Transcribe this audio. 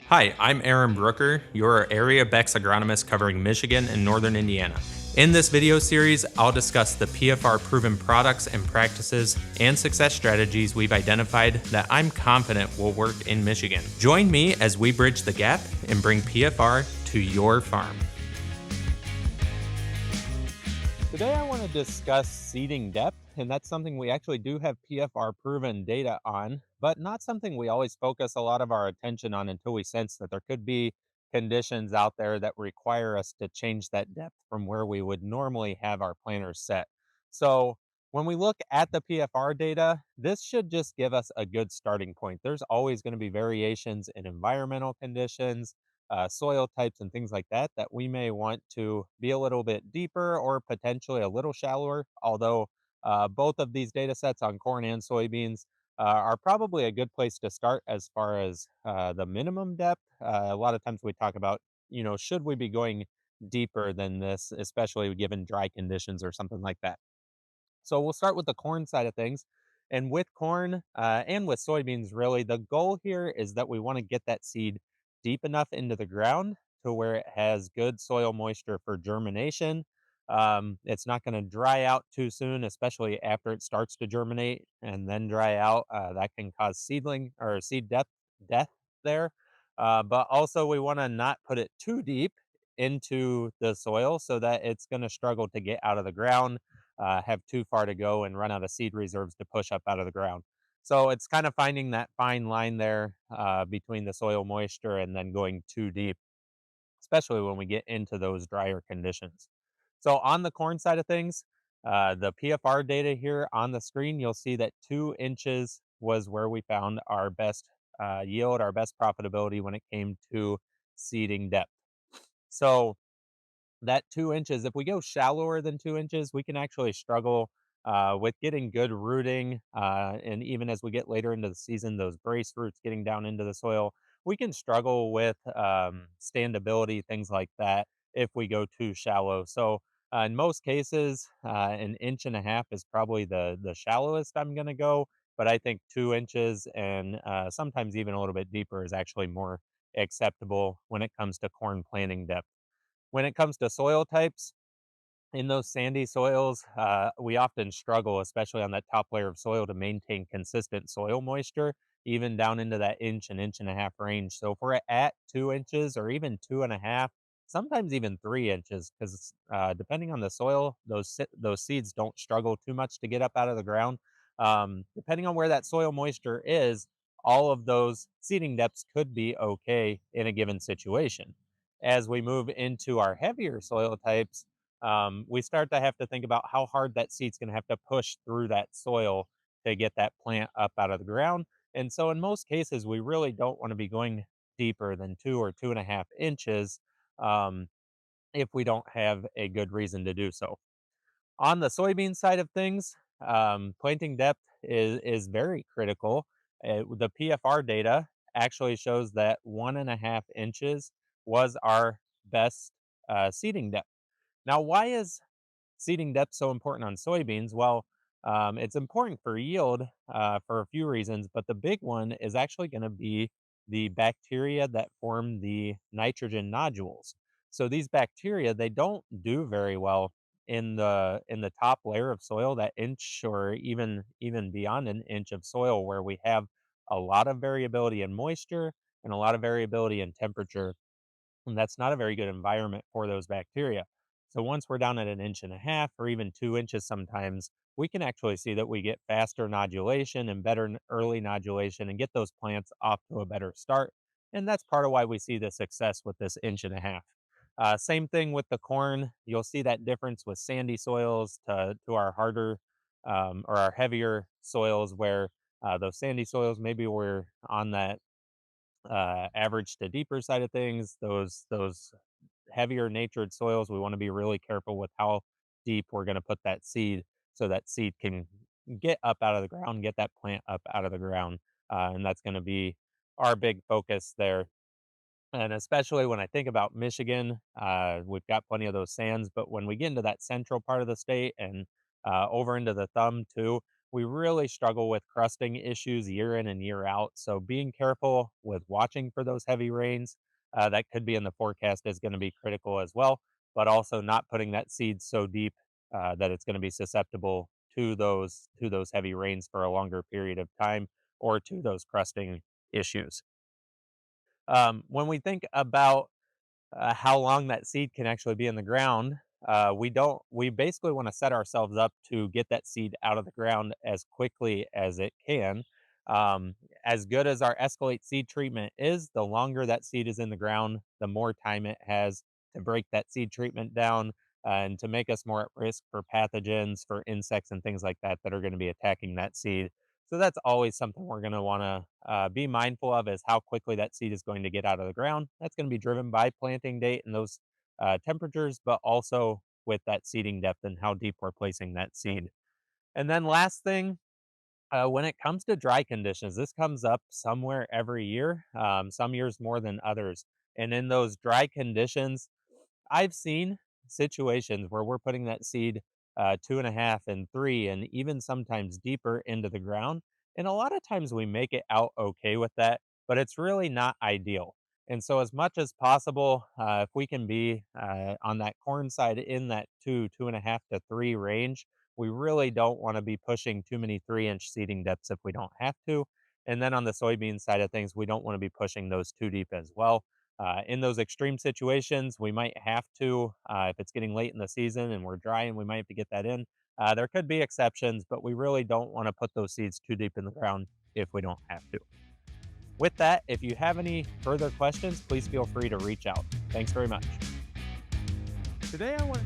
Hi, I'm Aaron Brooker, your area Beck's agronomist covering Michigan and northern Indiana. In this video series, I'll discuss the PFR proven products and practices and success strategies we've identified that I'm confident will work in Michigan. Join me as we bridge the gap and bring PFR to your farm. Today, I want to discuss seeding depth, and that's something we actually do have PFR proven data on, but not something we always focus a lot of our attention on until we sense that there could be conditions out there that require us to change that depth from where we would normally have our planters set. So, when we look at the PFR data, this should just give us a good starting point. There's always going to be variations in environmental conditions, soil types and things like that that we may want to be a little bit deeper or potentially a little shallower. Although both of these data sets on corn and soybeans are probably a good place to start as far as the minimum depth. A lot of times we talk about, should we be going deeper than this, especially given dry conditions or something like that. So we'll start with the corn side of things. And with corn and with soybeans, really, the goal here is that we want to get that seed deep enough into the ground to where it has good soil moisture for germination. It's not going to dry out too soon, especially after it starts to germinate and then dry out. That can cause seedling or seed death there. But also, we want to not put it too deep into the soil so that it's going to struggle to get out of the ground, have too far to go and run out of seed reserves to push up out of the ground. So it's kind of finding that fine line there between the soil moisture and then going too deep, especially when we get into those drier conditions. So on the corn side of things, the PFR data here on the screen, you'll see that 2 inches was where we found our best yield, our best profitability when it came to seeding depth. So that 2 inches, if we go shallower than 2 inches, we can actually struggle with getting good rooting. And even as we get later into the season, those brace roots getting down into the soil, we can struggle with standability, things like that, if we go too shallow. So, in most cases, an inch and a half is probably the shallowest I'm going to go. But I think 2 inches and sometimes even a little bit deeper is actually more acceptable when it comes to corn planting depth. When it comes to soil types, in those sandy soils, we often struggle, especially on that top layer of soil, to maintain consistent soil moisture, even down into that inch and a half range. So if we're at 2 inches or even two and a half, sometimes even 3 inches, because depending on the soil, those seeds don't struggle too much to get up out of the ground. Depending on where that soil moisture is, all of those seeding depths could be okay in a given situation. As we move into our heavier soil types, we start to have to think about how hard that seed's going to have to push through that soil to get that plant up out of the ground. And so, in most cases, we really don't want to be going deeper than 2 or 2.5 inches um, if we don't have a good reason to do so. On the soybean side of things, planting depth is very critical. The PFR data actually shows that 1.5 inches was our best seeding depth. Now, why is seeding depth so important on soybeans? Well, it's important for yield for a few reasons, but the big one is actually going to be the bacteria that form the nitrogen nodules. So these bacteria, they don't do very well in the top layer of soil, that inch or even beyond an inch of soil, where we have a lot of variability in moisture and a lot of variability in temperature, and that's not a very good environment for those bacteria. So once we're down at an inch and a half or even 2 inches sometimes, we can actually see that we get faster nodulation and better early nodulation and get those plants off to a better start. And that's part of why we see the success with this inch and a half. Same thing with the corn. You'll see that difference with sandy soils to our harder or our heavier soils, where those sandy soils, maybe we're on that average to deeper side of things. Those heavier natured soils, we want to be really careful with how deep we're going to put that seed, so that seed can get up out of the ground, get that plant up out of the ground, and that's going to be our big focus there. And especially when I think about Michigan, we've got plenty of those sands, but when we get into that central part of the state and over into the thumb too, we really struggle with crusting issues year in and year out. So being careful with watching for those heavy rains that could be in the forecast is going to be critical as well, but also not putting that seed so deep that it's going to be susceptible to those heavy rains for a longer period of time or to those crusting issues. When we think about how long that seed can actually be in the ground, we basically want to set ourselves up to get that seed out of the ground as quickly as it can. Um, as good as our Escalate seed treatment is, the longer that seed is in the ground, the more time it has to break that seed treatment down and to make us more at risk for pathogens, for insects, and things like that that are going to be attacking that seed. So that's always something we're going to want to be mindful of is how quickly that seed is going to get out of the ground. That's going to be driven by planting date and those temperatures, but also with that seeding depth and how deep we're placing that seed. And then last thing, when it comes to dry conditions, this comes up somewhere every year, some years more than others. And in those dry conditions, I've seen situations where we're putting that seed 2.5 and 3, and even sometimes deeper into the ground. And a lot of times we make it out okay with that, but it's really not ideal. And so, as much as possible, if we can be on that corn side in that 2.5 to 3 range, we really don't want to be pushing too many 3-inch seeding depths if we don't have to. And then on the soybean side of things, we don't want to be pushing those too deep as well. In those extreme situations, we might have to, if it's getting late in the season and we're dry and we might have to get that in. There could be exceptions, but we really don't want to put those seeds too deep in the ground if we don't have to. With that, if you have any further questions, please feel free to reach out. Thanks very much. Today I want